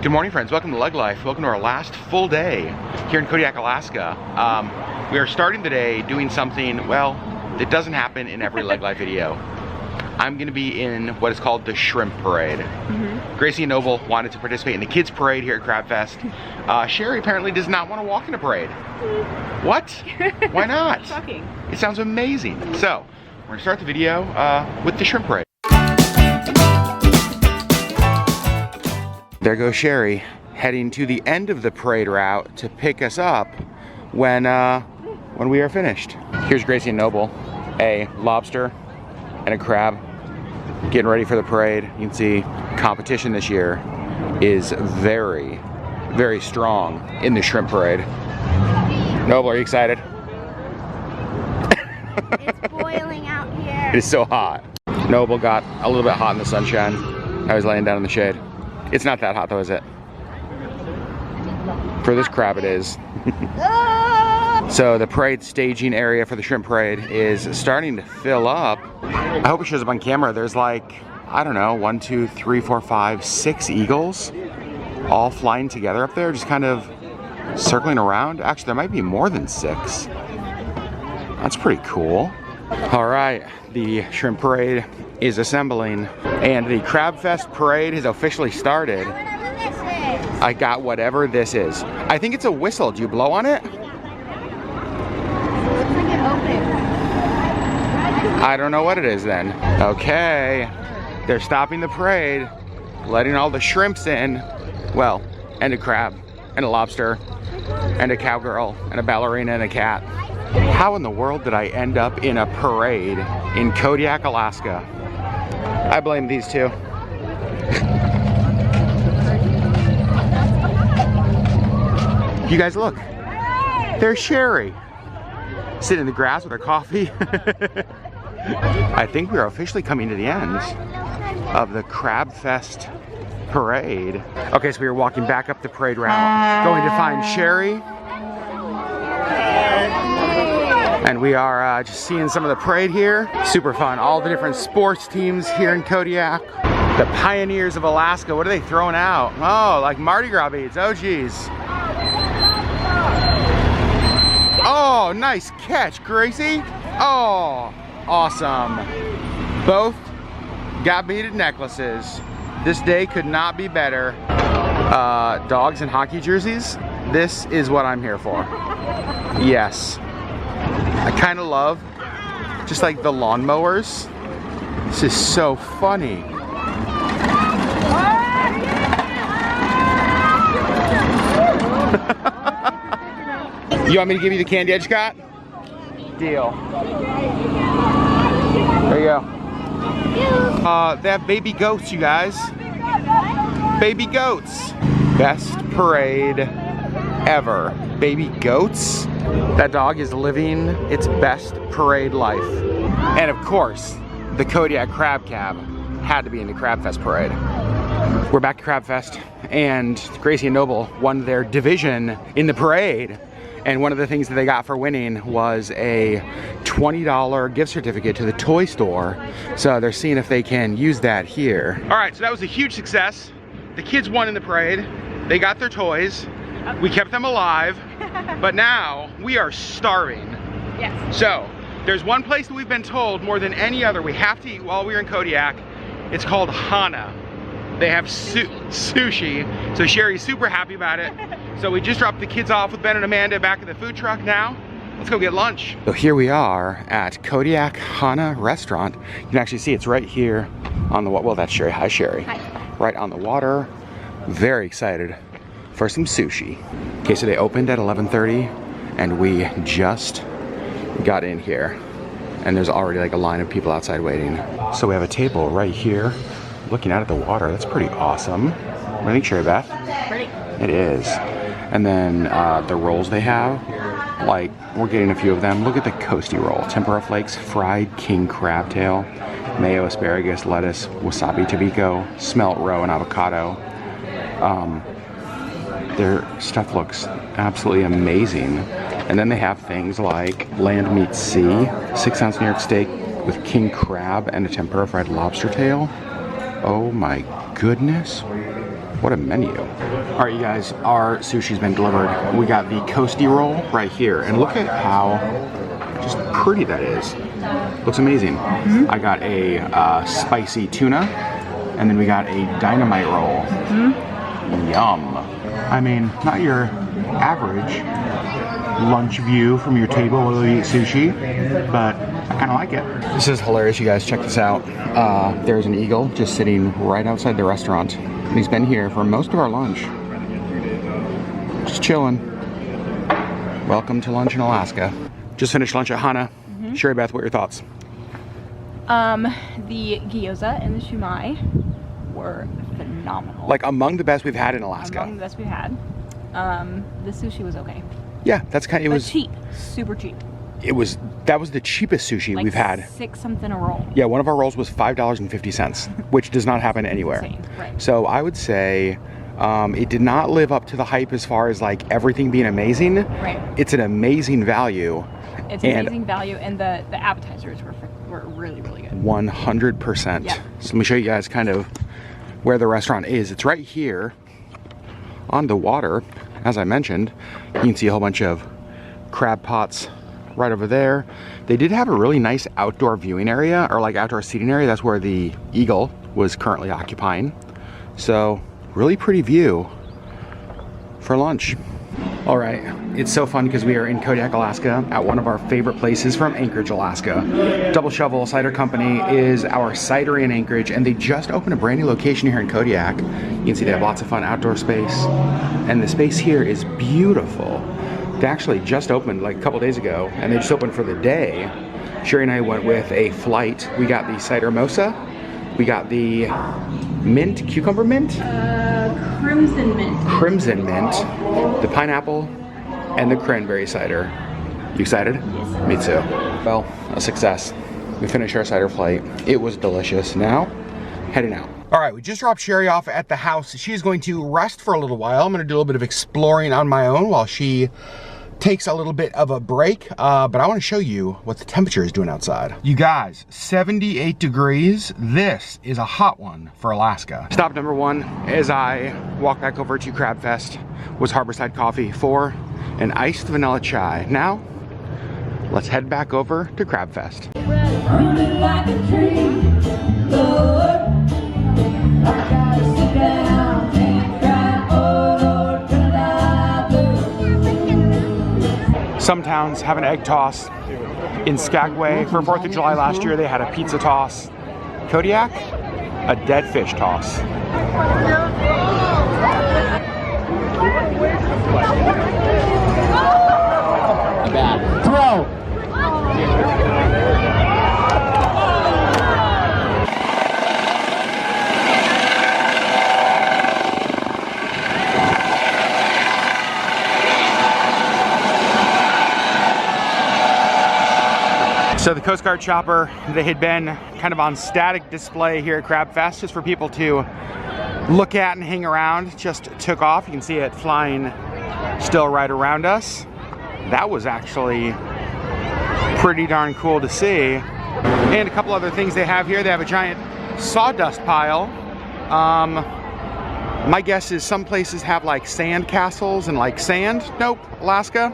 Good morning, friends. Welcome to LeggLife. Welcome to our last full day here in Kodiak, Alaska. We are starting the day doing something, well, that doesn't happen in every LeggLife video. I'm going to be in what is called the Shrimp Parade. Gracie and Noble wanted to participate in the kids parade here at Crab Fest. Sherri apparently does not want to walk in a parade. What? Why not? Shocking. It sounds amazing. So, we're going to start the video with the Shrimp Parade. There goes Sherri, heading to the end of the parade route to pick us up when we are finished. Here's Gracie and Noble, a lobster and a crab, getting ready for the parade. You can see competition this year is very, very strong in the Shrimp Parade. Noble, are you excited? It's boiling out here. It is so hot. Noble got a little bit hot in the sunshine. I was laying down in the shade. It's not that hot though, is it? For this crab it is. So the parade staging area for the Shrimp Parade is starting to fill up. I hope it shows up on camera. There's like, I don't know, 1, 2, 3, 4, 5, 6 eagles all flying together up there, just kind of circling around. Actually, there might be more than 6. That's pretty cool. All right, the Shrimp Parade is assembling and the Crab Fest parade has officially started. I got whatever this is. I think it's a whistle. Do you blow on it? I don't know what it is then. Okay, they're stopping the parade, letting all the shrimps in. Well, and a crab, and a lobster, and a cowgirl, and a ballerina, and a cat. How in the world did I end up in a parade in Kodiak, Alaska? I blame these two. You guys look. There's Sherri. Sitting in the grass with her coffee. I think we are officially coming to the end of the Crab Fest parade. Okay, so we are walking back up the parade route, going to find Sherri. And we are just seeing some of the parade here. Super fun. All the different sports teams here in Kodiak. The pioneers of Alaska. What are they throwing out? Oh, like Mardi Gras beads. Oh, geez. Oh, nice catch, Gracie. Oh, awesome. Both got beaded necklaces. This day could not be better. Dogs and hockey jerseys. This is what I'm here for. Yes. I kind of love just like the lawnmowers. This is so funny. You want me to give you the candy I just got? Deal. There you go. They have baby goats, you guys. Baby goats. Best parade ever. Baby goats? That dog is living its best parade life. And of course, the Kodiak Crab Cab had to be in the Crab Fest parade. We're back to Crab Fest, and Gracie and Noble won their division in the parade. And one of the things that they got for winning was a $20 gift certificate to the toy store. So they're seeing if they can use that here. All right, so that was a huge success. The kids won in the parade. They got their toys. We kept them alive, but now we are starving. Yes. So there's one place that we've been told more than any other we have to eat while we're in Kodiak. It's called Hana. They have sushi, so Sherri's super happy about it. So we just dropped the kids off with Ben and Amanda back at the food truck now. Let's go get lunch. So here we are at Kodiak Hana restaurant. You can actually see it's right here on the, well, that's Sherri. Hi, Sherri. Hi. Right on the water. Very excited for some sushi. Okay, so they opened at 11:30 and we just got in here. And there's already like a line of people outside waiting. So we have a table right here looking out at the water. That's pretty awesome. What do you think, Sherri Beth? Pretty. It is. And then the rolls they have, like we're getting a few of them. Look at the Coastie roll. Tempura flakes, fried king crab tail, mayo, asparagus, lettuce, wasabi tobiko, smelt roe, and avocado. Their stuff looks absolutely amazing. And then they have things like land meat sea, 6-ounce New York steak with king crab and a tempura fried lobster tail. Oh my goodness. What a menu. All right, you guys, our sushi's been delivered. We got the Coastie roll right here, and look at how just pretty that is. Looks amazing. I got a spicy tuna, and then we got a dynamite roll. Yum. I mean, not your average lunch view from your table while you eat sushi, but I kind of like it. This is hilarious, you guys. Check this out. There's an eagle just sitting right outside the restaurant. And he's been here for most of our lunch. Just chilling. Welcome to lunch in Alaska. Just finished lunch at Hana. Sherri Beth, what are your thoughts? The gyoza and the shumai were phenomenal. Like among the best we've had in Alaska. Among the best we've had. The sushi was okay. Yeah, that's kind of, it was cheap, super cheap. That was the cheapest sushi like we've had. $6 something a roll. Yeah, one of our rolls was $5.50, which does not happen anywhere. Insane, right. So I would say it did not live up to the hype as far as like everything being amazing. Right. It's an amazing value. It's an amazing value, and the appetizers were really, really good. 100%. Yeah. So let me show you guys kind of where the restaurant is. It's right here on the water. As I mentioned, you can see a whole bunch of crab pots right over there. They did have a really nice outdoor viewing area, or like outdoor seating area. That's where the eagle was currently occupying. So really pretty view for lunch. All right, it's so fun because we are in Kodiak, Alaska at one of our favorite places from Anchorage, Alaska. Double Shovel Cider Company is our cidery in Anchorage, and they just opened a brand new location here in Kodiak. You can see they have lots of fun outdoor space, and the space here is beautiful. They actually just opened like a couple days ago, and they just opened for the day. Sherri and I went with a flight. We got the cider mosa, we got the mint, cucumber mint? Crimson mint. Crimson mint, the pineapple, and the cranberry cider. You excited? Yes. Me too. Well, a success. We finished our cider flight. It was delicious. Now, heading out. All right, we just dropped Sherri off at the house. She's going to rest for a little while. I'm gonna do a little bit of exploring on my own while she takes a little bit of a break, but I want to show you what the temperature is doing outside. You guys, 78 degrees. This is a hot one for Alaska. Stop number one as I walk back over to Crab Fest was Harborside Coffee for an iced vanilla chai. Now, let's head back over to Crab Fest. Running like a tree, Lord, I gotta sit down and cry, oh Lord, can I do? Some towns have an egg toss. In Skagway, for 4th of July last year, they had a pizza toss. Kodiak, a dead fish toss. Bad. Throw! So the Coast Guard chopper, they had been kind of on static display here at Crab Fest just for people to look at and hang around, just took off. You can see it flying still right around us. That was actually pretty darn cool to see. And a couple other things they have here. They have a giant sawdust pile. My guess is some places have like sand castles and like sand. Nope, Alaska,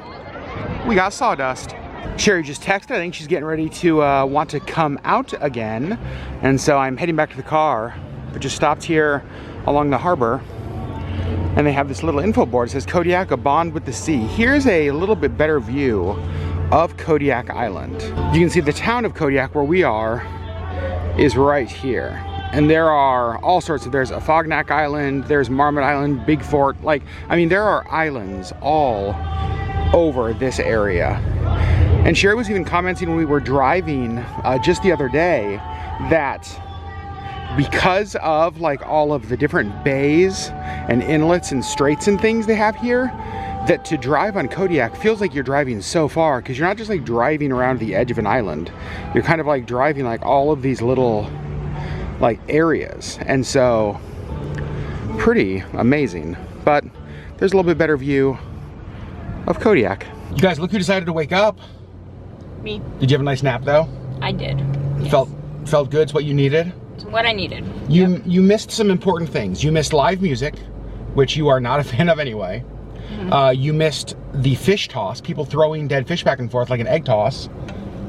we got sawdust. Sherri just texted. I think she's getting ready to want to come out again. And so I'm heading back to the car, but just stopped here along the harbor. And they have this little info board. It says Kodiak, a bond with the sea. Here's a little bit better view of Kodiak Island. You can see the town of Kodiak, where we are, is right here. And there are all sorts of, there's Afognak Island, there's Marmot Island, Big Fort. Like, I mean, there are islands all over this area. And Sherri was even commenting when we were driving just the other day that because of like all of the different bays and inlets and straits and things they have here, that to drive on Kodiak feels like you're driving so far, because you're not just like driving around the edge of an island. You're kind of like driving like all of these little like areas. And so pretty amazing. But there's a little bit better view of Kodiak. You guys, look who decided to wake up. Me. Did you have a nice nap though? I did. Yes. Felt good? It's what you needed? It's what I needed. You missed some important things. You missed live music. which you are not a fan of anyway. You missed the fish toss, people throwing dead fish back and forth like an egg toss.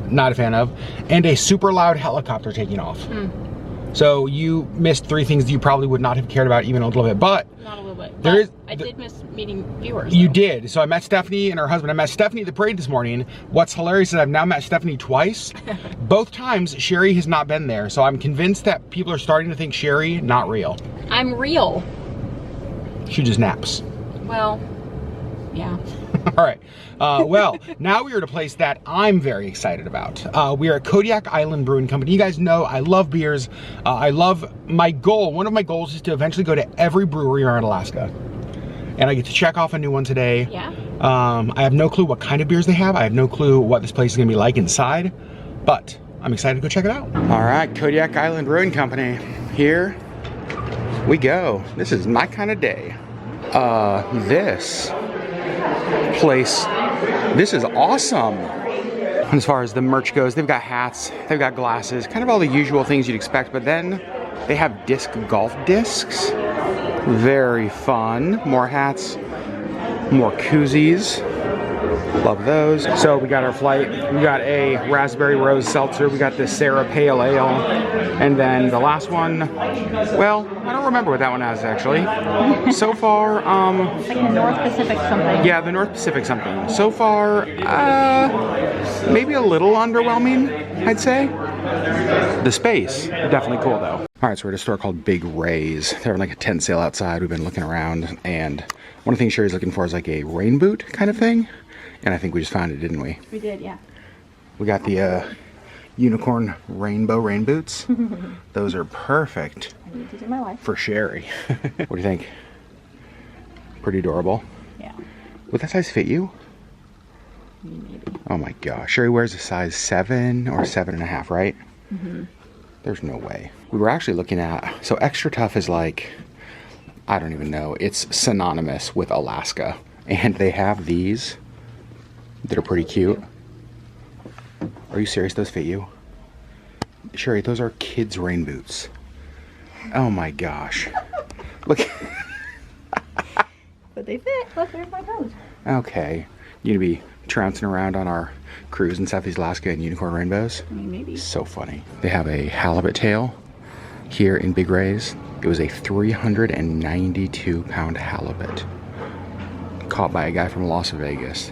Not a fan of. And a super loud helicopter taking off. So you missed 3 things that you probably would not have cared about even a little bit, but Not a little bit. I did miss meeting viewers. You though. did. So I met Stephanie and her husband. I met Stephanie at the parade this morning. What's hilarious is I've now met Stephanie twice. Both times, Sherri has not been there. So I'm convinced that people are starting to think Sherri not real. I'm real. She just naps. Well, yeah. All right. Well, now we are at a place that I'm very excited about. We are at Kodiak Island Brewing Company. You guys know I love beers. One of my goals is to eventually go to every brewery around Alaska. And I get to check off a new one today. Yeah. I have no clue what kind of beers they have. I have no clue what this place is gonna be like inside, but I'm excited to go check it out. All right, Kodiak Island Brewing Company. Here we go. This is my kind of day. This place, this is awesome. As far as the merch goes, they've got hats, they've got glasses, kind of all the usual things you'd expect, but then they have disc golf discs. Very fun. More hats, more koozies. Love those. So we got our flight. We got a raspberry rose seltzer. We got this Sarah Pale Ale. And then the last one, well, I don't remember what that one has actually. So far, It's like the North Pacific something. yeah, the North Pacific something. So far, maybe a little underwhelming, I'd say. The space, definitely cool though. All right, so we're at a store called Big Ray's. They're having like a tent sale outside. We've been looking around, and one of the things Sherri's looking for is like a rain boot kind of thing. And I think we just found it, didn't we? We did, yeah. We got the unicorn rainbow rain boots. Those are perfect I need these in my life. for Sherri. What do you think? Pretty adorable. Yeah. Would that size fit you? Maybe. Oh my gosh. Sherri wears a size 7 or 7.5, right? There's no way. We were actually looking at, so Extra Tough is like, I don't even know. It's synonymous with Alaska. And they have these that are pretty cute. Are you serious? Those fit you? Sherri, those are kids' rain boots. Oh my gosh. Look. But they fit. Look, there's my toes. Okay. You gonna be trouncing around on our cruise in Southeast Alaska in unicorn rainbows? I mean, maybe. So funny. They have a halibut tail here in Big Ray's. It was a 392 pound halibut caught by a guy from Las Vegas.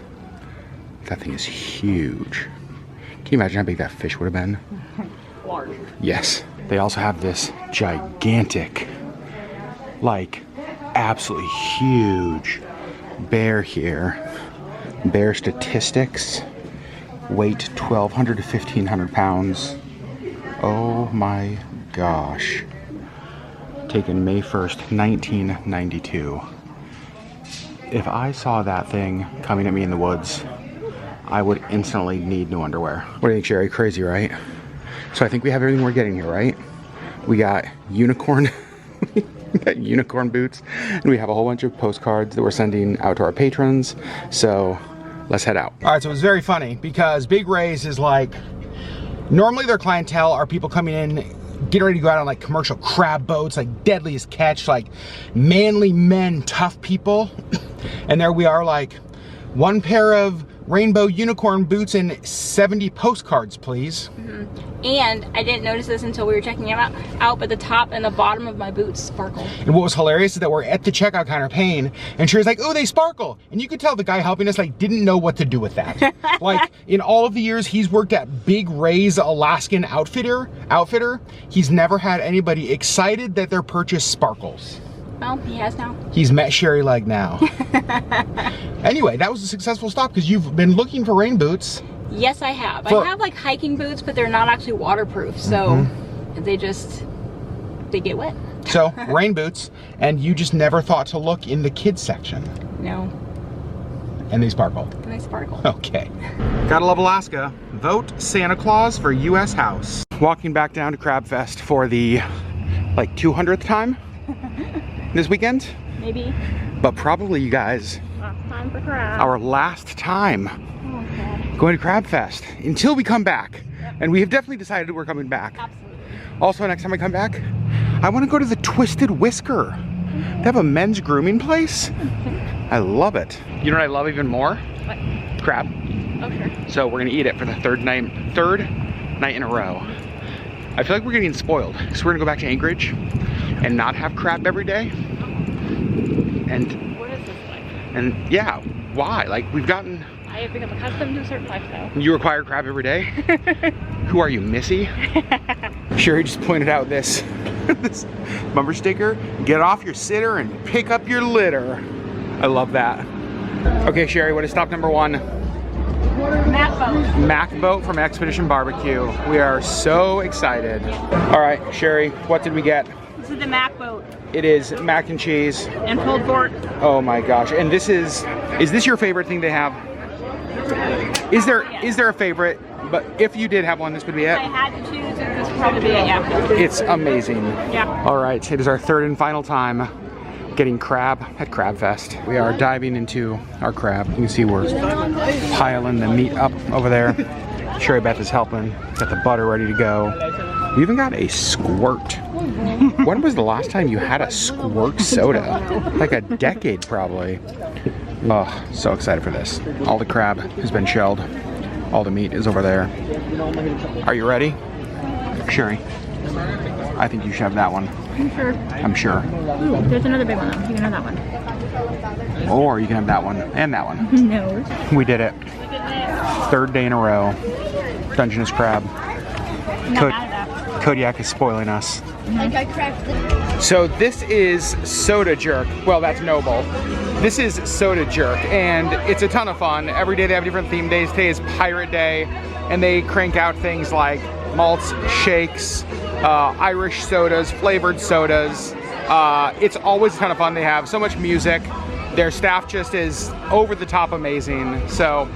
That thing is huge. Can you imagine how big that fish would have been? Large. Yes. They also have this gigantic, like absolutely huge bear here. Bear statistics, weight 1,200 to 1,500 pounds. Oh my gosh. Taken May 1st, 1992. If I saw that thing coming at me in the woods, I would instantly need new underwear. What do you think, Sherri? Crazy, right? So I think we have everything we're getting here, right? We got unicorn, we got unicorn boots, and we have a whole bunch of postcards that we're sending out to our patrons. So let's head out. All right, so it's very funny because Big Ray's is like, normally their clientele are people coming in, getting ready to go out on like commercial crab boats, like deadliest catch, like manly men, tough people. And there we are, like, one pair of rainbow unicorn boots and 70 postcards, please. And I didn't notice this until we were checking them out, but the top and the bottom of my boots sparkle. And what was hilarious is that we're at the checkout counter paying, and Sherri's like, oh, they sparkle. And you could tell the guy helping us like didn't know what to do with that. Like, in all of the years he's worked at Big Ray's Alaskan outfitter, he's never had anybody excited that their purchase sparkles. Well, he has now. He's met Sherri Legg now. Anyway, that was a successful stop because you've been looking for rain boots. Yes, I have. I have like hiking boots, but they're not actually waterproof, so they get wet. So, rain boots, and you just never thought to look in the kids section. No. And they sparkle. And they sparkle. Okay. Gotta love Alaska. Vote Santa Claus for U.S. House. Walking back down to Crab Fest for the, like, 200th time this weekend. Maybe. But probably, you guys, Last time for crab. our last time Oh, God. going to Crab Fest until we come back. Yep. And we have definitely decided we're coming back. Absolutely. Also, next time I come back, I want to go to the Twisted Whisker. They have a men's grooming place? I love it. You know what I love even more? What? Crab. Oh, sure. So we're gonna eat it for the third night in a row. I feel like we're getting spoiled. So we're gonna go back to Anchorage and not have crab every day. And What is this like? And yeah, why? Like we've gotten. I have become accustomed to a certain lifestyle. You require crab every day? Who are you, Missy? Sherri just pointed out this, this bumper sticker. Get off your sitter and pick up your litter. I love that. Okay, Sherri, what is stop number 1? Mac boat. Mac boat from Expedition Barbecue. We are so excited. All right, Sherri, what did we get? This is the Mac boat. It is mac and cheese. And pulled pork. Oh my gosh. And this is this your favorite thing they have? Is there a favorite? But if you did have one, this would be it? If I had to choose, this would probably be it, yeah. It's amazing. Yeah. All right, it is our third and final time getting crab at Crab Fest. We are diving into our crab. You can see we're piling the meat up over there. Sherri Beth is helping. Got the butter ready to go. We even got a squirt. When was the last time you had a squirt soda? Like a decade probably. Oh, so excited for this. All the crab has been shelled. All the meat is over there. Are you ready? Sherri, I think you should have that one. I'm sure. I'm sure. Ooh, there's another big one though. You can have that one. Or you can have that one and that one. No. We did it. Third day in a row. Dungeness crab. Kodiak is spoiling us. So this is Soda Jerk. Well, that's Noble. This is Soda Jerk, and it's a ton of fun. Every day they have different theme days. Today is Pirate Day, and they crank out things like malts, shakes, Irish sodas, flavored sodas. It's always a ton of fun. They have so much music. Their staff just is over the top amazing. So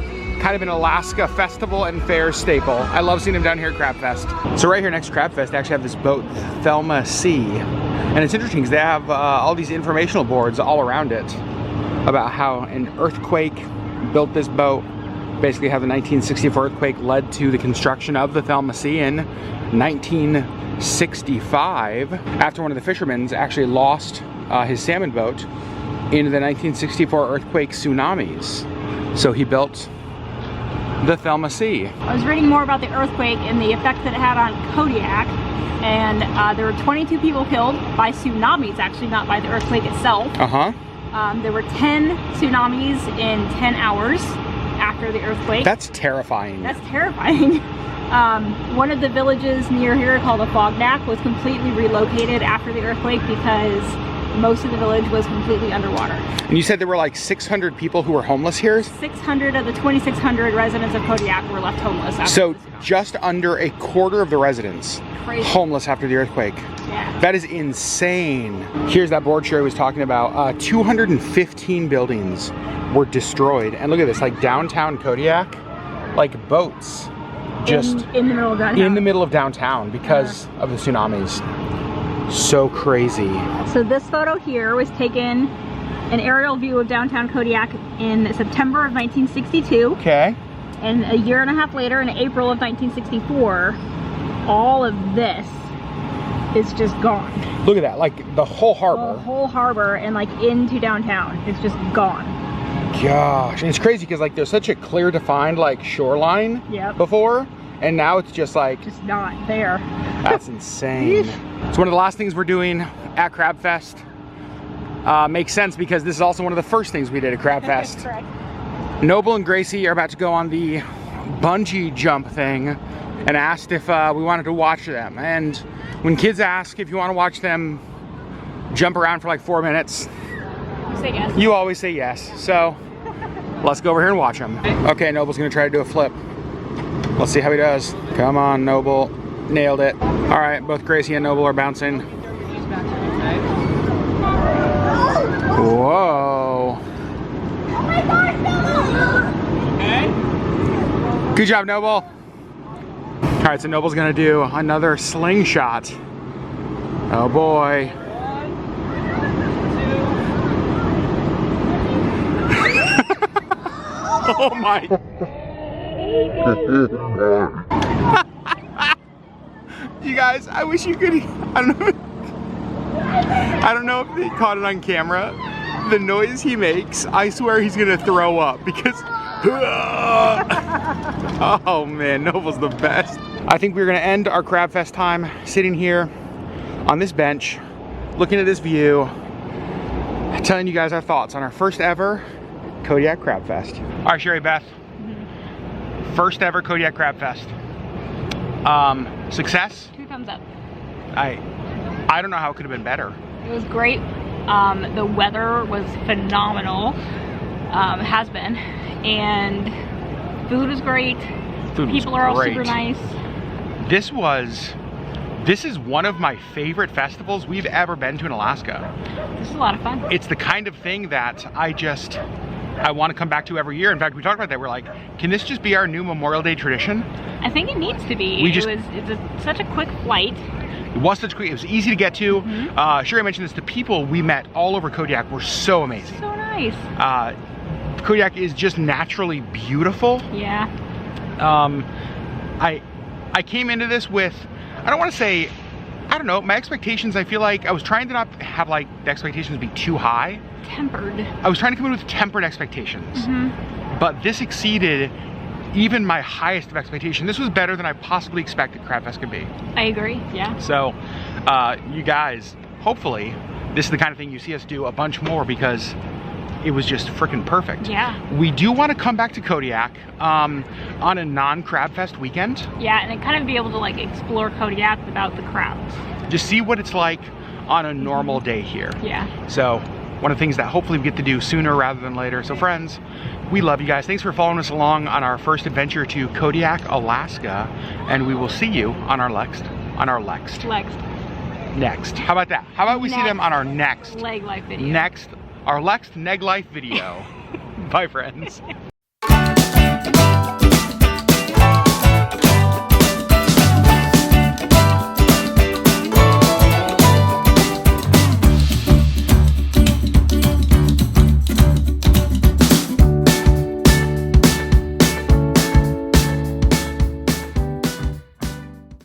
kind of an Alaska festival and fair staple. I love seeing them down here at Crab Fest. So right here next to Crab Fest, they actually have this boat, Thelma Sea. And it's interesting because they have all these informational boards all around it about how an earthquake built this boat. Basically how the 1964 earthquake led to the construction of the Thelma Sea in 1965, after one of the fishermen actually lost his salmon boat in the 1964 earthquake tsunamis. So he built the Thelma Sea. I was reading more about the earthquake and the effect that it had on Kodiak, and there were 22 people killed by tsunamis, actually, not by the earthquake itself. There were 10 tsunamis in 10 hours after the earthquake. That's terrifying. That's terrifying. One of the villages near here called Afognak was completely relocated after the earthquake because most of the village was completely underwater. And you said there were like 600 people who were homeless here? 600 of the 2,600 residents of Kodiak were left homeless after So the tsunami. just under a quarter of the residents Crazy. homeless after the earthquake. Yeah. That is insane. Here's that board Sherri was talking about. 215 buildings were destroyed. And look at this, like downtown Kodiak, like boats just in the middle of downtown. in the middle of downtown because of the tsunamis. So crazy. So this photo here was taken, an aerial view of downtown Kodiak in September of 1962. Okay. And a year and a half later, in April of 1964, all of this is just gone. Look at that, like the whole harbor. The whole harbor and like into downtown, it's just gone. Gosh, and it's crazy because like there's such a clear defined like shoreline before, and now it's just like just not there. That's insane. It's one of the last things we're doing at Crab Fest. Makes sense because this is also one of the first things we did at Crab Fest. Correct. Noble and Gracie are about to go on the bungee jump thing and asked if we wanted to watch them. And when kids ask if you want to watch them jump around for like 4 minutes, You say yes. you always say yes. So let's go over here and watch them. Okay, Noble's gonna try to do a flip. Let's see how he does. Come on, Noble. Nailed it. All right, both Gracie and Noble are bouncing. Whoa. Good job, Noble. All right, so Noble's gonna do another slingshot. Oh boy. Oh my. You guys, I wish you could, I don't know. I don't know if they caught it on camera. The noise he makes, I swear he's gonna throw up because, oh man, Noble's the best. I think we're gonna end our Crab Fest time sitting here on this bench, looking at this view, telling you guys our thoughts on our first ever Kodiak Crab Fest. All right, Sherri Beth, first ever Kodiak Crab Fest. Success? 2 thumbs up. I don't know how it could have been better. It was great. The weather was phenomenal, has been, and food was great. People are all super nice. This is one of my favorite festivals we've ever been to in Alaska. This is a lot of fun. It's the kind of thing that I want to come back to every year. In fact, we talked about that. We're like, can this just be our new Memorial Day tradition? I think it needs to be. It's such a quick flight. It was such quick. It was easy to get to. Sherri mentioned this. The people we met all over Kodiak were so amazing. So nice. Kodiak is just naturally beautiful. Yeah. I came into this with, I don't want to say, I don't know, my expectations, I feel like I was trying to not have like the expectations be too high. Tempered. I was trying to come in with tempered expectations. But this exceeded even my highest of expectation. This was better than I possibly expected Crab Fest could be. I agree, yeah. So, you guys, hopefully, this is the kind of thing you see us do a bunch more because it was just freaking perfect. Yeah. We do want to come back to Kodiak on a non-Crab Fest weekend. Yeah, and kind of be able to like explore Kodiak without the crowds. Just see what it's like on a normal day here. Yeah. So, one of the things that hopefully we get to do sooner rather than later. So friends, we love you guys. Thanks for following us along on our first adventure to Kodiak, Alaska. And we will see you on our next. How about that? How about we see them on our next LeggLife video. Our next LeggLife video. Bye friends.